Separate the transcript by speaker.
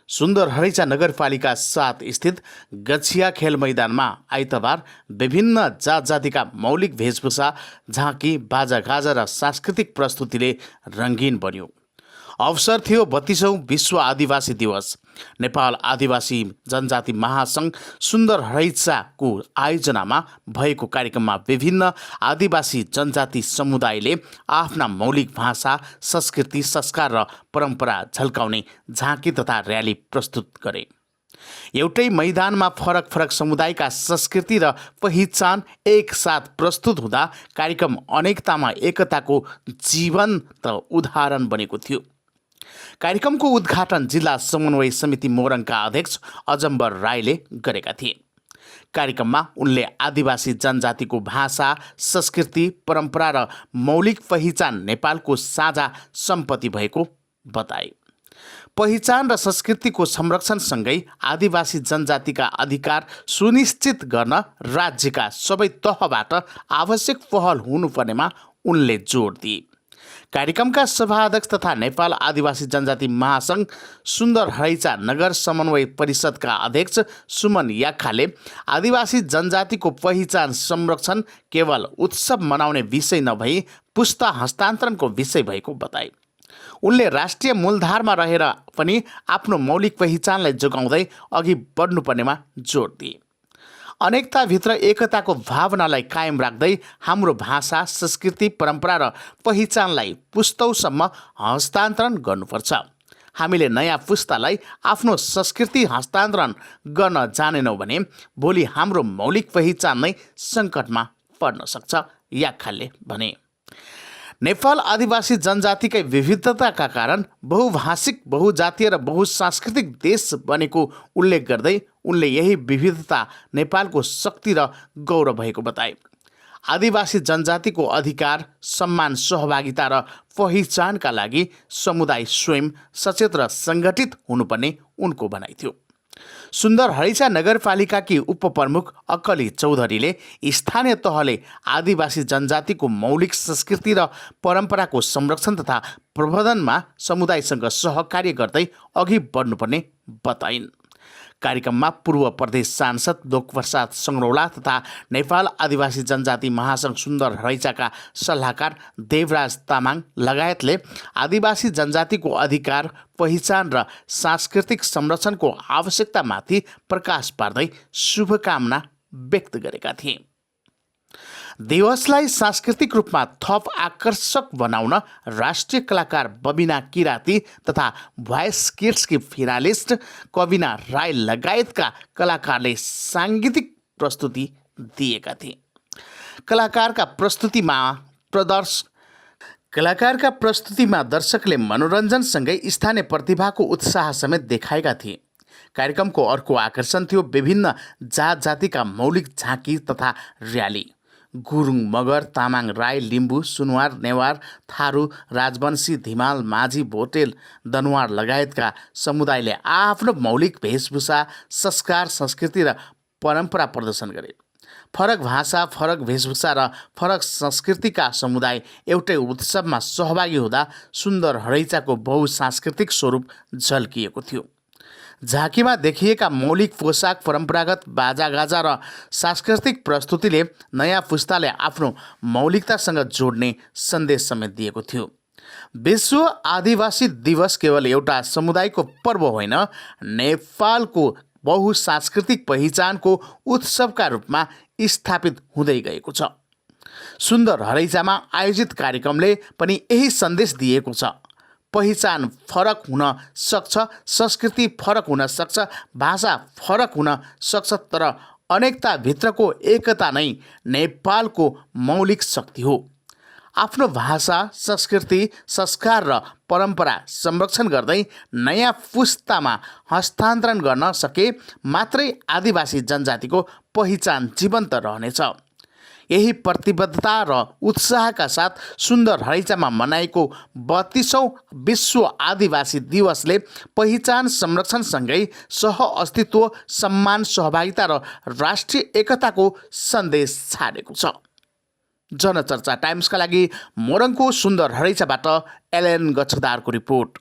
Speaker 1: सुन्दर हरैचा नगरपालिका 7 स्थित गछिया खेल मैदानमा आइतबार विभिन्न जात जातिका मौलिक वेशभूषा, झाँकी, बाजागाजा र सांस्कृतिक प्रस्तुतिले रङ्गीन बन्यो। अवसर थियो 32औं विश्व आदिवासी दिवस। नेपाल आदिवासी जनजाति महासङ्घ सुन्दर हरैचाको आयोजनामा भएको कार्यक्रममा विभिन्न आदिवासी जनजाति समुदायले आफ्ना मौलिक भाषा, संस्कृति, संस्कार र परम्परा झल्काउने झाँकी तथा र्याली प्रस्तुत गरे। एउटै मैदानमा फरक फरक समुदायका संस्कृति र पहिचान एकसाथ प्रस्तुत हुँदा कार्यक्रम अनेकतामा एकताको जीवन्त उदाहरण बनेको थियो। कार्यक्रमको उद्घाटन जिल्ला समन्वय समिति मोरङका अध्यक्ष अजम्बर राईले गरेका थिए। कार्यक्रममा उनले आदिवासी जनजातिको भाषा, संस्कृति, परम्परा र मौलिक पहिचान नेपालको साझा सम्पत्ति भएको बताए। पहिचान र संस्कृतिको संरक्षणसँगै आदिवासी जनजातिका अधिकार सुनिश्चित गर्न राज्यका सबै तहबाट आवश्यक पहल हुनुपर्नेमा उनले जोड दिए। कार्यक्रमका सभाध्यक्ष तथा नेपाल आदिवासी जनजाति महासङ्घ सुन्दर हरैचा नगर समन्वय परिषदका अध्यक्ष सुमन याखाले आदिवासी जनजातिको पहिचान संरक्षण केवल उत्सव मनाउने विषय नभई पुस्ता हस्तान्तरणको विषय भएको बताए। उनले राष्ट्रिय मूलधारमा रहेर पनि आफ्नो मौलिक पहिचानलाई जोगाउँदै अघि बढ्नुपर्नेमा जोड दिए। अनेकताभित्र एकताको भावनालाई कायम राख्दै हाम्रो भाषा, संस्कृति, परम्परा र पहिचानलाई पुस्तौसम्म हस्तान्तरण गर्नुपर्छ। हामीले नयाँ पुस्तालाई आफ्नो संस्कृति हस्तान्तरण गर्न जानेनौँ भने भोलि हाम्रो मौलिक पहिचान नै सङ्कटमा पर्न सक्छ, याखाले भने। नेपाल आदिवासी जनजातिकै विविधताका कारण बहुभाषिक, बहुजातीय र बहुसांस्कृतिक देश बनेको उल्लेख गर्दै उनले यही विविधता नेपालको शक्ति र गौरव भएको बताए। आदिवासी जनजातिको अधिकार, सम्मान, सहभागिता र पहिचानका लागि समुदाय स्वयं सचेत र सङ्गठित हुनुपर्ने उनको भनाइ थियो। सुन्दर हरैचा नगरपालिकाकी उपप्रमुख अक्कली चौधरीले स्थानीय तहले आदिवासी जनजातिको मौलिक संस्कृति र परम्पराको संरक्षण तथा प्रवर्धनमा समुदायसँग सहकार्य गर्दै अघि बढ्नुपर्ने बताइन्। कार्यक्रममा पूर्व प्रदेश सांसद लोकप्रसाद सङ्ग्रौला तथा नेपाल आदिवासी जनजाति महासङ्घ सुन्दर हरैचाका सल्लाहकार देवराज तामाङ लगायतले आदिवासी जनजातिको अधिकार, पहिचान र सांस्कृतिक संरक्षणको आवश्यकतामाथि प्रकाश पार्दै शुभकामना व्यक्त गरेका थिए। दिवसलाई सांस्कृतिक रूपमा थप आकर्षक बनाउन राष्ट्रिय कलाकार बबिना किराती तथा भोइस किड्सकी फिनालिस्ट कविना राई लगायतका कलाकारले साङ्गीतिक प्रस्तुति दिएका थिए। कलाकारका प्रस्तुतिमा दर्शकले मनोरञ्जनसँगै स्थानीय प्रतिभाको उत्साह समेत देखाएका थिए। कार्यक्रमको अर्को आकर्षण थियो विभिन्न जात जातिका मौलिक झाँकी तथा र्याली। गुरुङ, मगर, तामाङ, राई, लिम्बू, सुनवार, नेवार, थारू, राजवंशी, धिमाल, माझी, भोटेल, दनुवार लगायतका समुदायले आफ्नो मौलिक वेशभूषा, संस्कार, संस्कृति र परम्परा प्रदर्शन गरे। फरक भाषा, फरक वेशभूषा र फरक संस्कृतिका समुदाय एउटै उत्सवमा सहभागी हुँदा सुन्दर हरैचाको बहुसांस्कृतिक स्वरूप झल्किएको थियो। झाँकीमा देखिएका मौलिक पोसाक, परम्परागत बाजागाजा र सांस्कृतिक प्रस्तुतिले नयाँ पुस्ताले आफ्नो मौलिकतासँग जोड्ने सन्देश समेत दिएको थियो। विश्व आदिवासी दिवस केवल एउटा समुदायको पर्व होइन, नेपालको बहुसांस्कृतिक पहिचानको उत्सवका रूपमा स्थापित हुँदै गएको छ। सुन्दर हरैचामा आयोजित कार्यक्रमले पनि यही सन्देश दिएको छ। पहिचान फरक हुन सक्छ, संस्कृति फरक हुन सक्छ, भाषा फरक हुन सक्छ, तर अनेकताभित्रको एकता नै नेपालको मौलिक शक्ति हो। आफ्नो भाषा, संस्कृति, संस्कार र परम्परा संरक्षण गर्दै नयाँ पुस्तामा हस्तान्तरण गर्न सके मात्रै आदिवासी जनजातिको पहिचान जीवन्त रहनेछ। यही प्रतिबद्धता र उत्साहका साथ सुन्दर हरैचामा मनाएको 32औं विश्व आदिवासी दिवसले पहिचान संरक्षणसँगै सह-अस्तित्व, सम्मान, सहभागिता र राष्ट्रिय एकताको सन्देश छाडेको छ। जनचर्चा टाइम्सका लागि मोरङको सुन्दर हरैचाबाट एलएन गच्छदारको रिपोर्ट।